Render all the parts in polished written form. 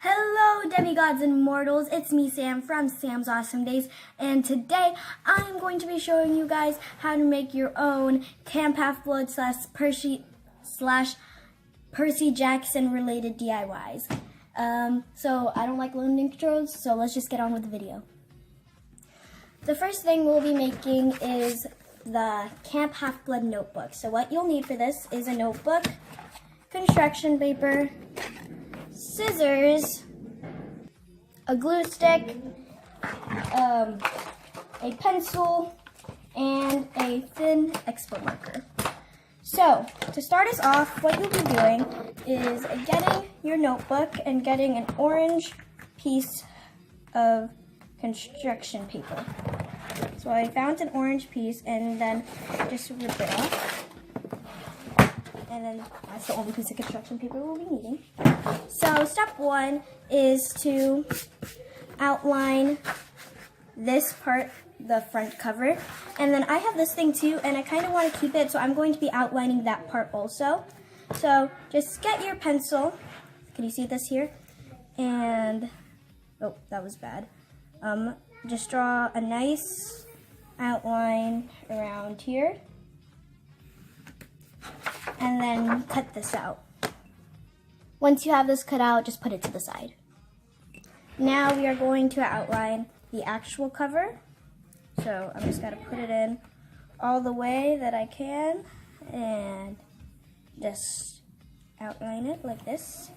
Hello demigods and mortals, it's me Sam from Sam's Awesome Days, and today I'm going to be showing you guys how to make your own Camp Half-Blood Percy Jackson related DIYs. So I don't like loading intros, so let's just get on with the video. The first thing we'll be making is the Camp Half-Blood notebook. So what you'll need for this is a notebook, construction paper, scissors, a glue stick, a pencil, and a thin expo marker. So, to start us off, what you'll be doing is getting your notebook and getting an orange piece of construction paper. So I found an orange piece and then just rip it off. And then that's the only piece of construction paper we'll be needing. So step one is to outline this part, the front cover. And then I have this thing too, and I kind of want to keep it, so I'm going to be outlining that part also. So just get your pencil. Can you see this here? And, oh, that was bad. Just draw a nice outline around here. And then cut this out. Once you have this cut out, just put it to the side. Now we are going to outline the actual cover. So I'm just going to put it in all the way that I can and just outline it like this.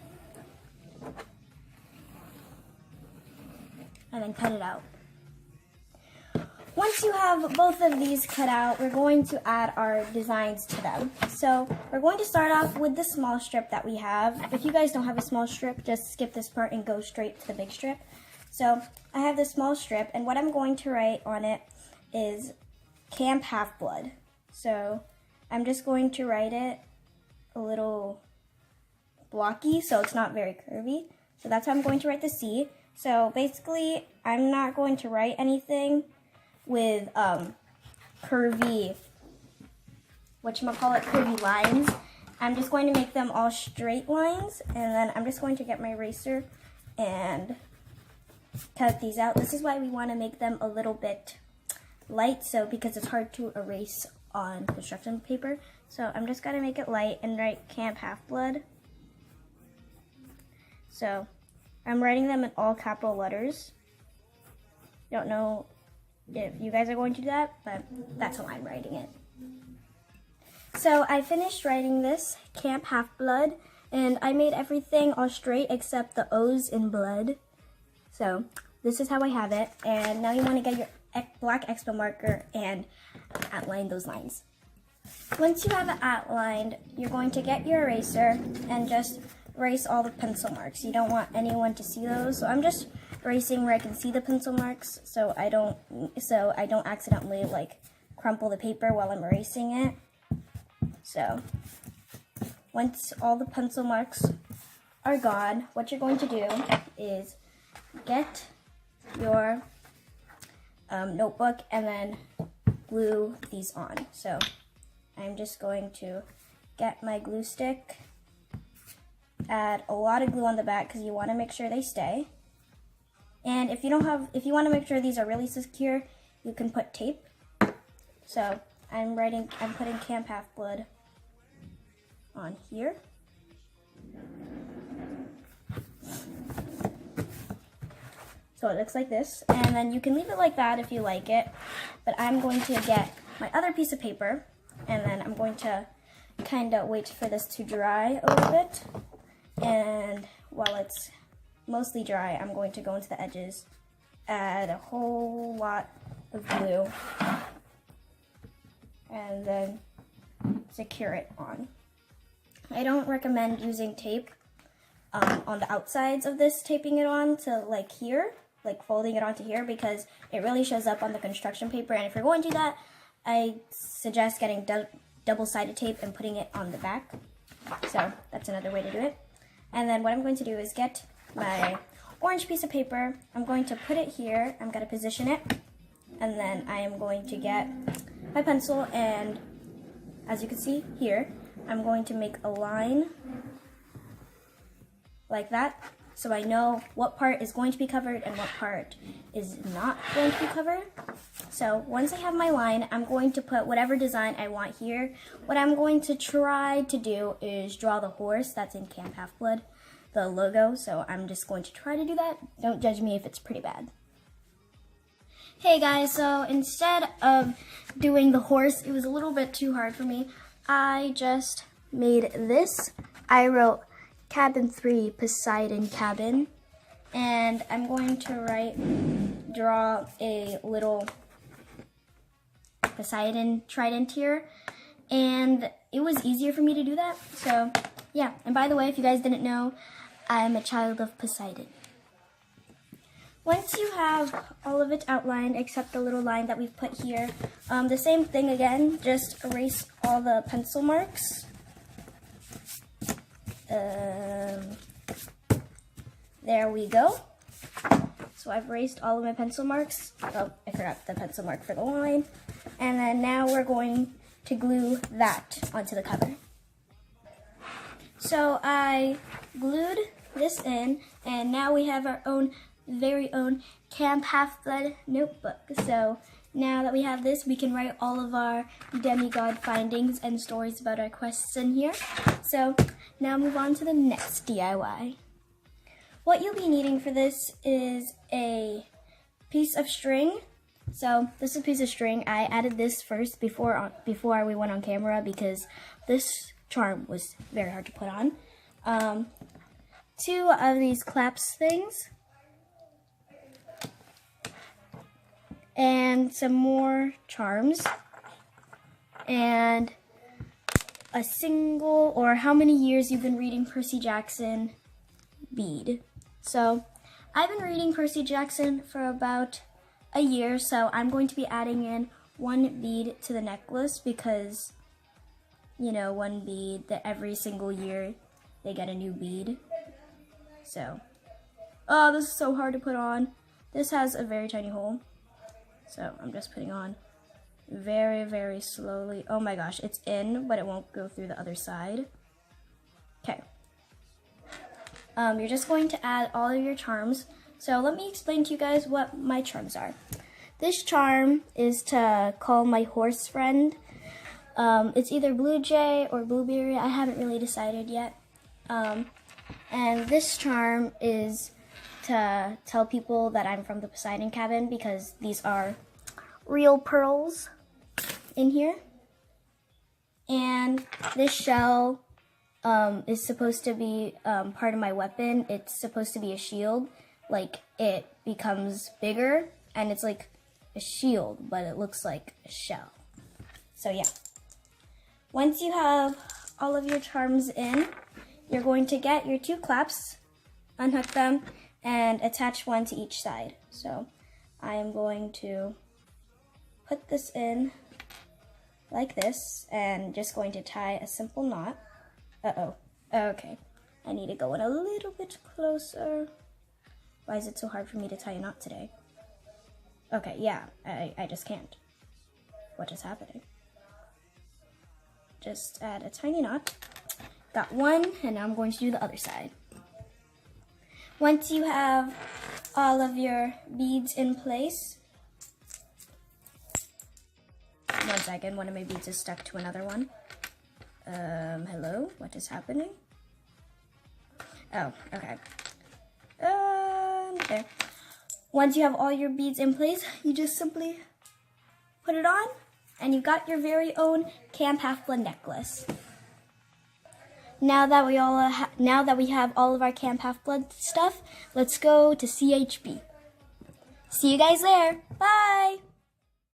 And then cut it out. Once you have both of these cut out, we're going to add our designs to them. So we're going to start off with the small strip that we have. If you guys don't have a small strip, just skip this part and go straight to the big strip. So I have this small strip, and what I'm going to write on it is Camp Half-Blood. So I'm just going to write it a little blocky so it's not very curvy. So that's how I'm going to write the C. So basically, I'm not going to write anything with curvy lines. I'm just going to make them all straight lines, and then I'm just going to get my eraser and cut these out. This is why we want to make them a little bit light, so because it's hard to erase on construction paper. So I'm just going to make it light and write Camp Half-Blood. So I'm writing them in all capital letters. Don't know if you guys are going to do that, but that's how I'm writing it. So I finished writing this Camp Half-Blood, and I made everything all straight except the O's in blood. So this is how I have it, and now you want to get your black expo marker and outline those lines. Once you have it outlined, you're going to get your eraser and just erase all the pencil marks. You don't want anyone to see those, so I'm just erasing where I can see the pencil marks, so I don't accidentally like crumple the paper while I'm erasing it. So once all the pencil marks are gone, what you're going to do is get your notebook and then glue these on. So I'm just going to get my glue stick, add a lot of glue on the back because you want to make sure they stay. And if you want to make sure these are really secure, you can put tape. So I'm putting Camp Half-Blood on here. So it looks like this, and then you can leave it like that if you like it, but I'm going to get my other piece of paper, and then I'm going to kind of wait for this to dry a little bit, and while it's mostly dry, I'm going to go into the edges, add a whole lot of glue, and then secure it on. I don't recommend using tape on the outsides of this, taping it on to like here, like folding it onto here, because it really shows up on the construction paper, and if you're going to do that, I suggest getting double-sided tape and putting it on the back. So that's another way to do it. And then what I'm going to do is get my orange piece of paper, I'm going to put it here, I'm going to position it, and then I am going to get my pencil, and as you can see here, I'm going to make a line like that, so I know what part is going to be covered and what part is not going to be covered. So once I have my line, I'm going to put whatever design I want here. What I'm going to try to do is draw the horse that's in Camp Half-Blood, the logo, so I'm just going to try to do that. Don't judge me if it's pretty bad. Hey guys, so instead of doing the horse, it was a little bit too hard for me. I just made this. I wrote Cabin 3 Poseidon Cabin, and I'm going to draw a little Poseidon trident here, and it was easier for me to do that. So yeah, and by the way, if you guys didn't know, I'm a child of Poseidon. Once you have all of it outlined except the little line that we've put here, the same thing again, just erase all the pencil marks. There we go. So I've erased all of my pencil marks. Oh, I forgot the pencil mark for the line. And then now we're going to glue that onto the cover. So I glued this in, and now we have our very own Camp Half-Blood notebook. So now that we have this, we can write all of our demigod findings and stories about our quests in here. So now move on to the next DIY. What you'll be needing for this is a piece of string. So this is a piece of string. I added this first before we went on camera because this charm was very hard to put on. 2 of these claps things, and some more charms, and a single, or how many years you've been reading Percy Jackson bead. So I've been reading Percy Jackson for about a year, so I'm going to be adding in 1 bead to the necklace because, you know, 1 bead, that every single year they get a new bead. So, oh, this is so hard to put on. This has a very tiny hole. So I'm just putting on very, very slowly. Oh my gosh, it's in, but it won't go through the other side. Okay. You're just going to add all of your charms. So let me explain to you guys what my charms are. This charm is to call my horse friend. It's either Blue Jay or Blueberry. I haven't really decided yet. And this charm is to tell people that I'm from the Poseidon Cabin because these are real pearls in here. And this shell is supposed to be part of my weapon. It's supposed to be a shield. Like, it becomes bigger and it's like a shield, but it looks like a shell. So yeah. Once you have all of your charms in, you're going to get your 2 claps, unhook them, and attach 1 to each side. So I am going to put this in like this and just going to tie a simple knot. Uh-oh. Okay. I need to go in a little bit closer. Why is it so hard for me to tie a knot today? Okay, yeah, I just can't. What is happening? Just add a tiny knot. Got 1, and now I'm going to do the other side. Once you have all of your beads in place, 1 second, one of my beads is stuck to another one. Hello, what is happening? Oh, okay. There. Once you have all your beads in place, you just simply put it on, and you got your very own Camp Half-Blood necklace. Now that we have all of our Camp Half-Blood stuff, let's go to CHB. See you guys there. Bye.